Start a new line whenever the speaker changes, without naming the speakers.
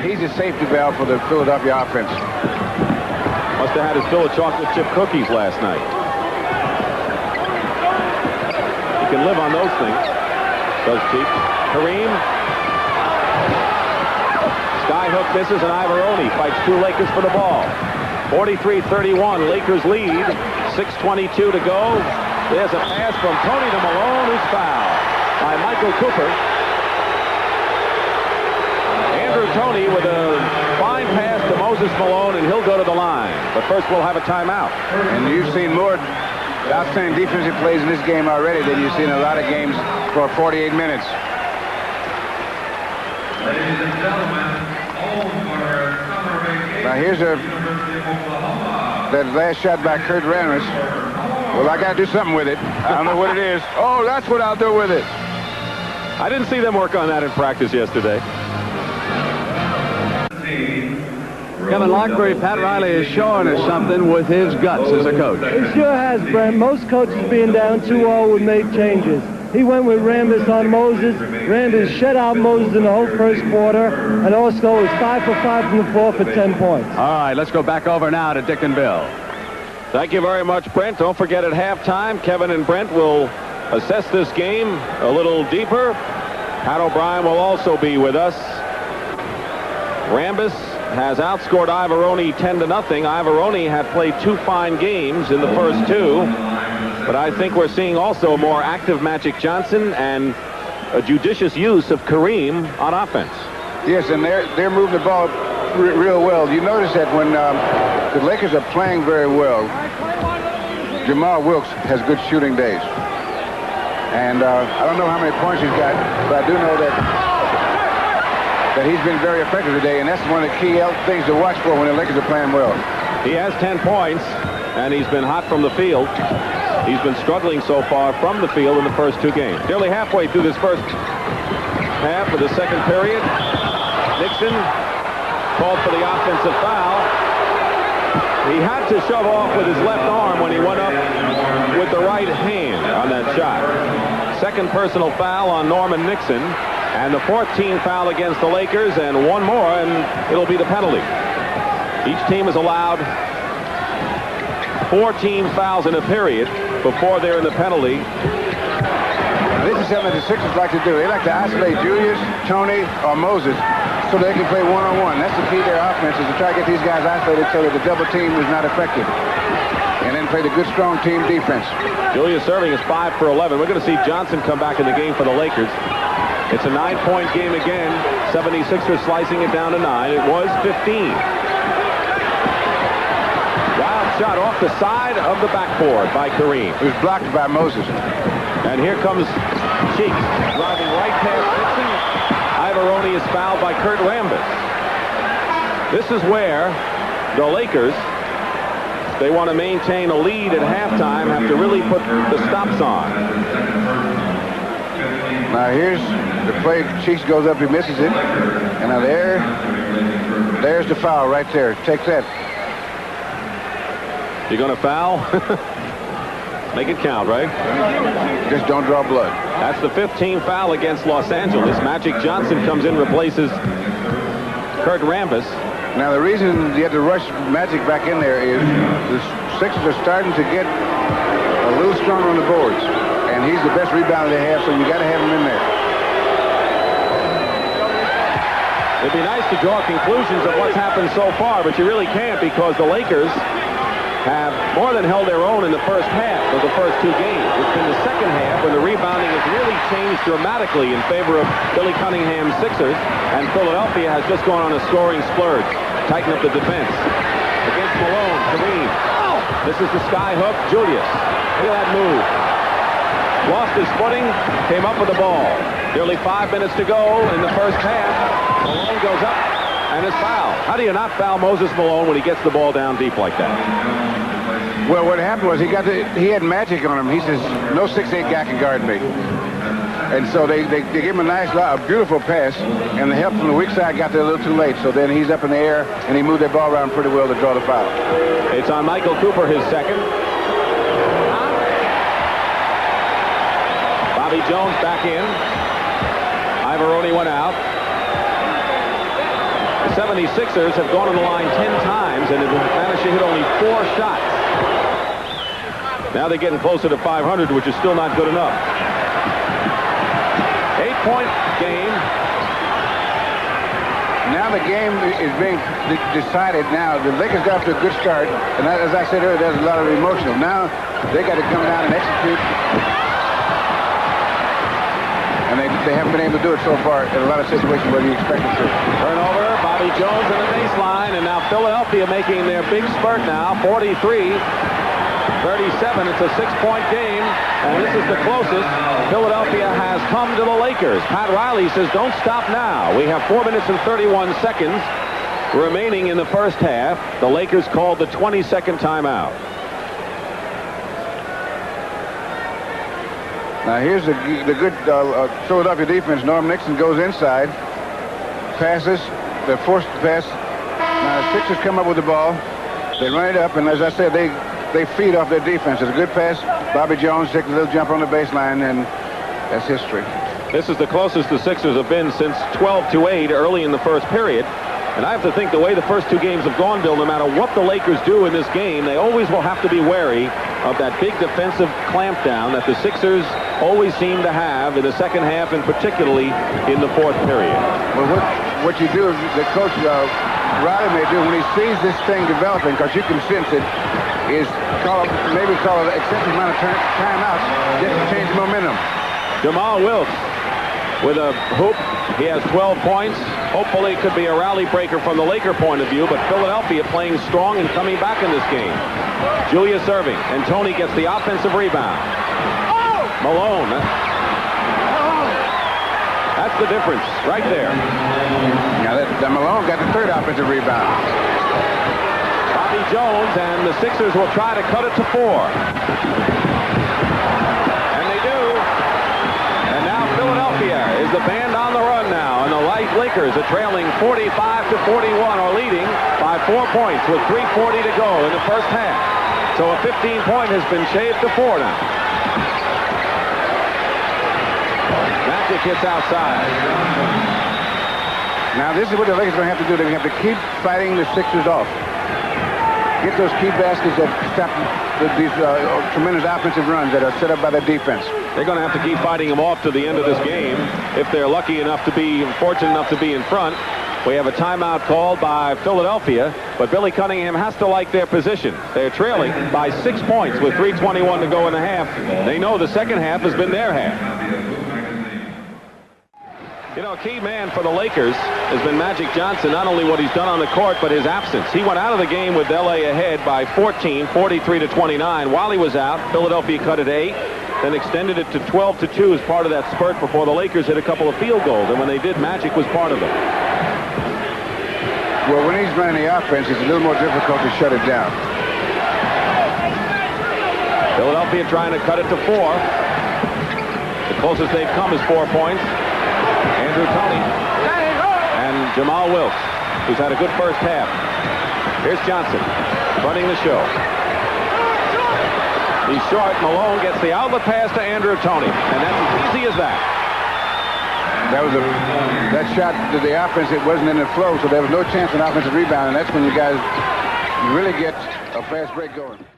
He's a safety valve for the Philadelphia offense.
Must have had his fill of chocolate chip cookies last night. He can live on those things. Does Cheek. Kareem. Skyhook misses, and Ivoroni fights two Lakers for the ball. 43-31, Lakers lead. 6:22 to go. There's a pass from Tony to Malone, who's fouled by Michael Cooper. Andrew Toney with a fine pass to Moses Malone, and he'll go to the line. But first we'll have a timeout.
And you've seen more outstanding defensive plays in this game already than you've seen in a lot of games for 48 minutes.
Ladies and gentlemen,
now here's that last shot by Kurt Rambis. Well, I got to do something with it. I don't know what it is. Oh, that's what I'll do with it.
I didn't see them work on that in practice yesterday.
Kevin Lockbury, Pat Riley is showing us something with his guts as a coach.
He sure has, Brent. Most coaches being down 2-0 would make changes. He went with Rambis on Moses. Rambis shut out Moses in the whole first quarter, and Osco was 5 for 5 from the floor for 10 points.
All right, let's go back over now to Dick and Bill.
Thank you very much, Brent. Don't forget at halftime, Kevin and Brent will assess this game a little deeper. Pat O'Brien will also be with us. Rambis has outscored Ivoroni 10-0. Ivoroni had played two fine games in the first two, but I think we're seeing also a more active Magic Johnson and a judicious use of Kareem on offense.
Yes, and they're moving the ball real well. You notice that when the Lakers are playing very well, Jamal Wilkes has good shooting days. And I don't know how many points he's got, but I do know that he's been very effective today, and that's one of the key things to watch for when the Lakers are playing well.
He has 10 points, and he's been hot from the field. He's been struggling so far from the field in the first two games. Nearly halfway through this first half of the second period, Nixon called for the offensive foul. He had to shove off with his left arm when he went up with the right hand on that shot. Second personal foul on Norman Nixon, and the 14th foul against the Lakers, and one more, and it'll be the penalty. Each team is allowed 14 fouls in a period before they're in the penalty.
Now, this is something that the Sixers like to do. They like to isolate Julius, Tony, or Moses so they can play one-on-one. That's the key to their offense, is to try to get these guys isolated so that the double team is not effective. And then play the good, strong team defense.
Julius Erving is 5 for 11. We're going to see Johnson come back in the game for the Lakers. It's a 9-point game again. 76ers slicing it down to 9. It was 15. Wild shot off the side of the backboard by Kareem.
It was blocked by Moses.
And here comes Cheek driving right past Nixon. Ivoroni is fouled by Kurt Rambis. This is where the Lakers, they want to maintain a lead at halftime, have to really put the stops on.
Now here's the play. Cheeks goes up, he misses it. And now there's the foul right there. Take that.
You're going to foul? Make it count, right?
Just don't draw blood.
That's the 15th foul against Los Angeles. Magic Johnson comes in, replaces Kurt Rambis.
Now the reason you had to rush Magic back in there is the Sixers are starting to get a little stronger on the boards. And he's the best rebounder they have, so you got to have him in there.
It'd be nice to draw conclusions of what's happened so far, but you really can't, because the Lakers have more than held their own in the first half of the first two games. It's been the second half when the rebounding has really changed dramatically in favor of Billy Cunningham's Sixers, and Philadelphia has just gone on a scoring splurge. Tighten up the defense. Against Malone, Kareem. This is the sky hook, Julius. Look at that move. Lost his footing, came up with the ball. Nearly 5 minutes to go in the first half. Malone goes up and is fouled. How do you not foul Moses Malone when he gets the ball down deep like that?
Well, what happened was he had Magic on him. He says, no 6'8" guy can guard me. And so they gave him a beautiful pass, and the help from the weak side got there a little too late. So then he's up in the air, and he moved that ball around pretty well to draw the foul.
It's on Michael Cooper, his second. Bobby Jones back in. Ivoroni went out. The 76ers have gone to the line 10 times and have managed to hit only 4 shots. Now they're getting closer to 500, which is still not good enough. 8-point game.
Now the game is being decided now. The Lakers got off to a good start, and as I said earlier, there's a lot of emotional. Now they got to come down and execute, and they haven't been able to do it so far in a lot of situations where you expect them to.
Turnover, Bobby Jones in the baseline, and now Philadelphia making their big spurt now, 43-37. It's a 6-point game, and this is the closest Philadelphia has come to the Lakers. Pat Riley says, don't stop now. We have 4 minutes and 31 seconds remaining in the first half. The Lakers called the 22nd timeout.
Now here's the good Philadelphia defense. Norm Nixon goes inside, passes, they're forced to pass. Now the Sixers come up with the ball. They run it up, and as I said, they feed off their defense. It's a good pass. Bobby Jones takes a little jump on the baseline, and that's history.
This is the closest the Sixers have been since 12-8 early in the first period. And I have to think the way the first 2 games have gone, Bill, no matter what the Lakers do in this game, they always will have to be wary of that big defensive clampdown that the Sixers always seem to have in the second half, and particularly in the fourth period.
Well, what you do, the coach Riley may do when he sees this thing developing, because you can sense it, is maybe call it an excessive amount of timeouts just to change the momentum.
Jamal Wilkes with a hoop. He has 12 points. Hopefully it could be a rally breaker from the Laker point of view, but Philadelphia playing strong and coming back in this game. Julius Erving, and Tony gets the offensive rebound. Malone. That's the difference right there.
Now that Malone got the 3rd offensive rebound.
Bobby Jones, and the Sixers will try to cut it to 4. And they do. And now Philadelphia is the band on the run now, and the Lakers are trailing 45-41, or leading by 4 points with 3:40 to go in the first half. So a 15-point has been shaved to 4 now. Magic hits outside.
Now this is what the Lakers are going to have to do. They're going to have to keep fighting the Sixers off. Get those key baskets that stop these tremendous offensive runs that are set up by the defense.
They're going to have to keep fighting them off to the end of this game if they're lucky enough to be, fortunate enough to be in front. We have a timeout called by Philadelphia, but Billy Cunningham has to like their position. They're trailing by 6 points with 3:21 to go in the half. They know the second half has been their half. You know, key man for the Lakers has been Magic Johnson, not only what he's done on the court, but his absence. He went out of the game with L.A. ahead by 14, 43-29. While he was out, Philadelphia cut it 8, then extended it to 12-2 as part of that spurt before the Lakers hit a couple of field goals. And when they did, Magic was part of it.
Well, when he's running the offense, it's a little more difficult to shut it down.
Philadelphia trying to cut it to 4. The closest they've come is 4 points. Andrew Tony and Jamal Wilkes, who's had a good first half. Here's Johnson running the show. He's short. Malone gets the outlet pass to Andrew Tony, and that's as easy as that.
That shot to the offense, it wasn't in the flow, so there was no chance of an offensive rebound, and that's when you guys really get a fast break going.